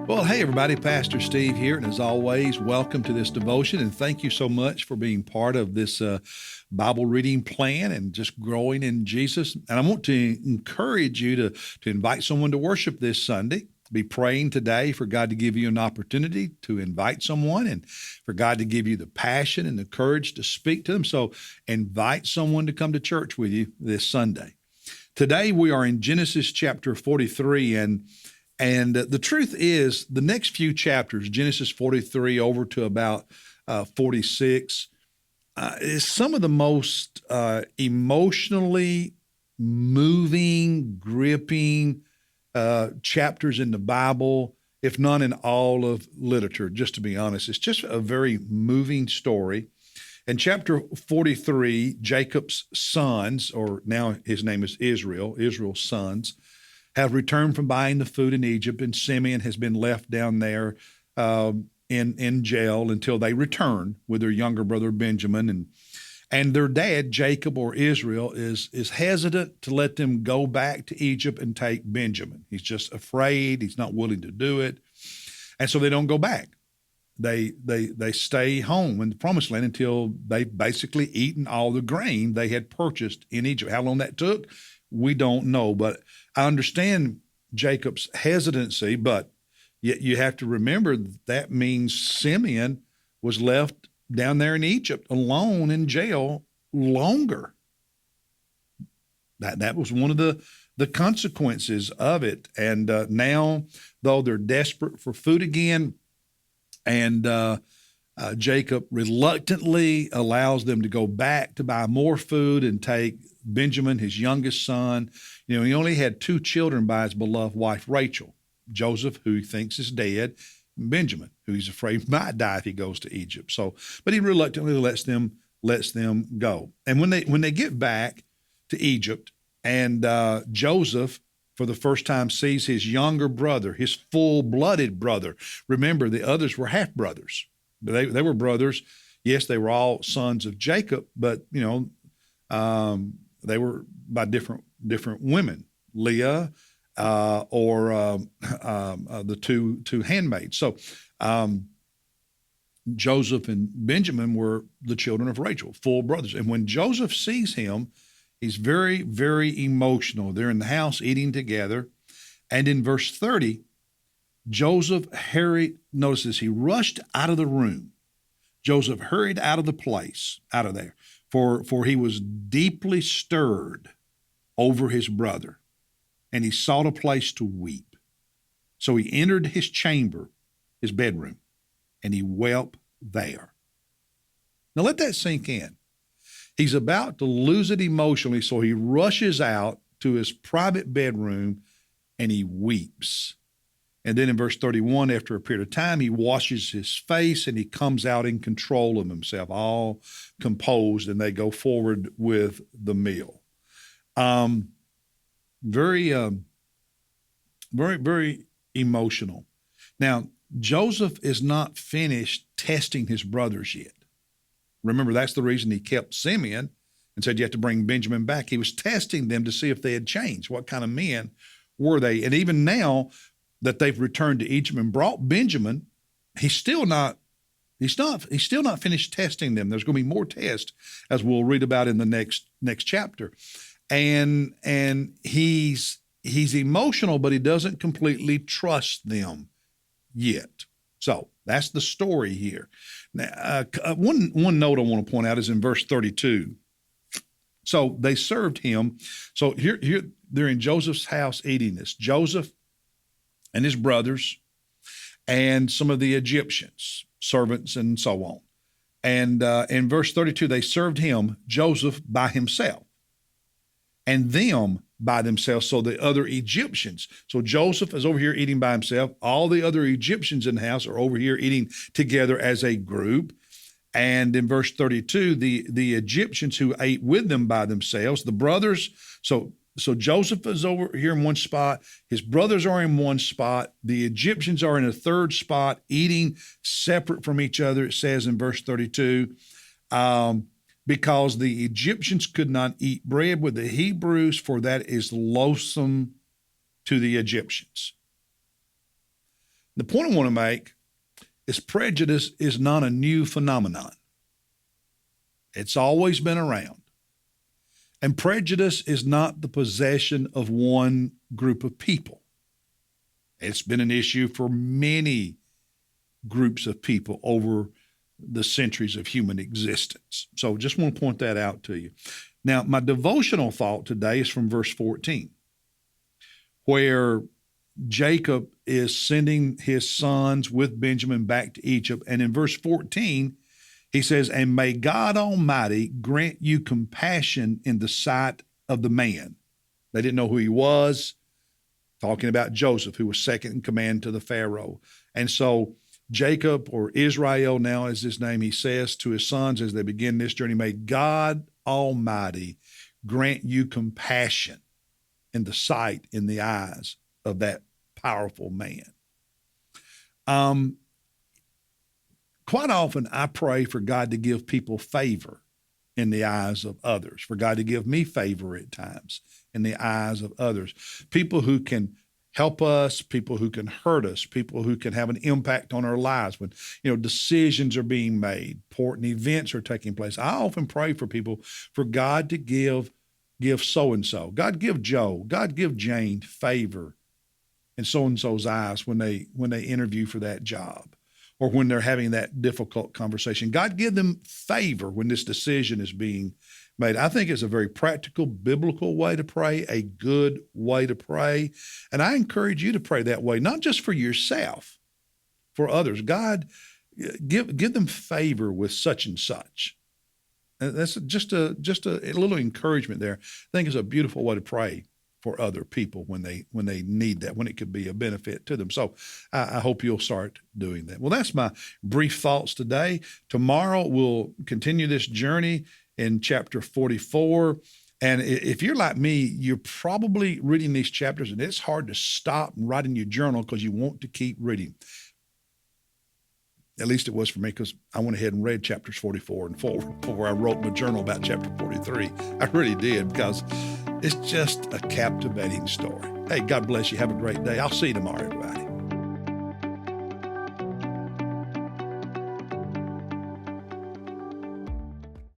Well, hey, everybody, Pastor Steve here. And as always, welcome to this devotion. And thank you so much for being part of this Bible reading plan and just growing in Jesus. And I want to encourage you to invite someone to worship this Sunday. Be praying today for God to give you an opportunity to invite someone and for God to give you the passion and the courage to speak to them. So invite someone to come to church with you this Sunday. Today, we are in Genesis chapter 43, and the truth is, the next few chapters, Genesis 43 over to about 46, is some of the most emotionally moving, gripping chapters in the Bible, if not in all of literature, just to be honest. It's just a very moving story. In chapter 43, Jacob's sons, or now his name is Israel, Israel's sons, have returned from buying the food in Egypt, and Simeon has been left down there in jail until they return with their younger brother Benjamin. And their dad, Jacob or Israel, is hesitant to let them go back to Egypt and take Benjamin. He's just afraid. He's not willing to do it. And so they don't go back. They stay home in the Promised Land until they've basically eaten all the grain they had purchased in Egypt. How long that took, we don't know. But I understand Jacob's hesitancy, but yet you have to remember that means Simeon was left down there in Egypt alone in jail longer. That was one of the consequences of it. And now, though they're desperate for food again, and Jacob reluctantly allows them to go back to buy more food and take Benjamin, his youngest son. You know, he only had two children by his beloved wife, Rachel, Joseph, who he thinks is dead, and Benjamin, who he's afraid might die if he goes to Egypt. So, but he reluctantly lets them go. And when they get back to Egypt, and Joseph, for the first time, sees his younger brother, his full-blooded brother. Remember, the others were half-brothers. They were brothers. Yes, they were all sons of Jacob, but, you know, they were by different women, Leah or the two handmaids. So Joseph and Benjamin were the children of Rachel, full brothers. And when Joseph sees him, he's very, very emotional. They're in the house eating together. And in verse 30, Joseph hurried, notice this, he rushed out of the room. Joseph hurried out of the place, out of there, for he was deeply stirred over his brother, and he sought a place to weep. So he entered his chamber, his bedroom, and he wept there. Now let that sink in. He's about to lose it emotionally, so he rushes out to his private bedroom and he weeps. And then in verse 31, after a period of time, he washes his face and he comes out in control of himself, all composed, and they go forward with the meal. Very, very emotional. Now, Joseph is not finished testing his brothers yet. Remember, that's the reason he kept Simeon and said you have to bring Benjamin back. He was testing them to see if they had changed. What kind of men were they? And even now that they've returned to Egypt and brought Benjamin, he's still not finished testing them. There's going to be more tests, as we'll read about in the next chapter. And he's emotional, but he doesn't completely trust them yet. So that's the story here. Now, one note I want to point out is in verse 32. So they served him. So here they're in Joseph's house eating this. Joseph and his brothers and some of the Egyptians, servants and so on. And in verse 32, they served him, Joseph, by himself, and them by themselves, so the other Egyptians. So Joseph is over here eating by himself. All the other Egyptians in the house are over here eating together as a group. And in verse 32, the Egyptians who ate with them by themselves, the brothers, so Joseph is over here in one spot, his brothers are in one spot, the Egyptians are in a third spot, eating separate from each other, it says in verse 32. Because the Egyptians could not eat bread with the Hebrews, for that is loathsome to the Egyptians. The point I want to make is prejudice is not a new phenomenon. It's always been around. And prejudice is not the possession of one group of people. It's been an issue for many groups of people over the centuries of human existence. So just want to point that out to you. Now, my devotional thought today is from verse 14, where Jacob is sending his sons with Benjamin back to Egypt. And in verse 14, he says, "And may God Almighty grant you compassion in the sight of the man." They didn't know who he was, talking about Joseph, who was second in command to the Pharaoh. And so Jacob, or Israel now is his name, he says to his sons as they begin this journey, "May God Almighty grant you compassion in the sight, in the eyes of that powerful man." Quite often I pray for God to give people favor in the eyes of others, for God to give me favor at times in the eyes of others. People who can help us, people who can hurt us, people who can have an impact on our lives when, decisions are being made, important events are taking place. I often pray for people for God to give so-and-so. God give Joe, God give Jane favor in so-and-so's eyes when they interview for that job or when they're having that difficult conversation. God give them favor when this decision is being made. I think it's a very practical, biblical way to pray, a good way to pray. And I encourage you to pray that way, not just for yourself, for others. God, give them favor with such and such. And that's just a little encouragement there. I think it's a beautiful way to pray for other people when they need that, when it could be a benefit to them. So I hope you'll start doing that. Well, that's my brief thoughts today. Tomorrow we'll continue this journey in chapter 44. And if you're like me, you're probably reading these chapters and it's hard to stop and write in your journal because you want to keep reading. At least it was for me, because I went ahead and read chapters 44 and forward before I wrote my journal about chapter 43. I really did, because it's just a captivating story. Hey, God bless you. Have a great day. I'll see you tomorrow, everybody.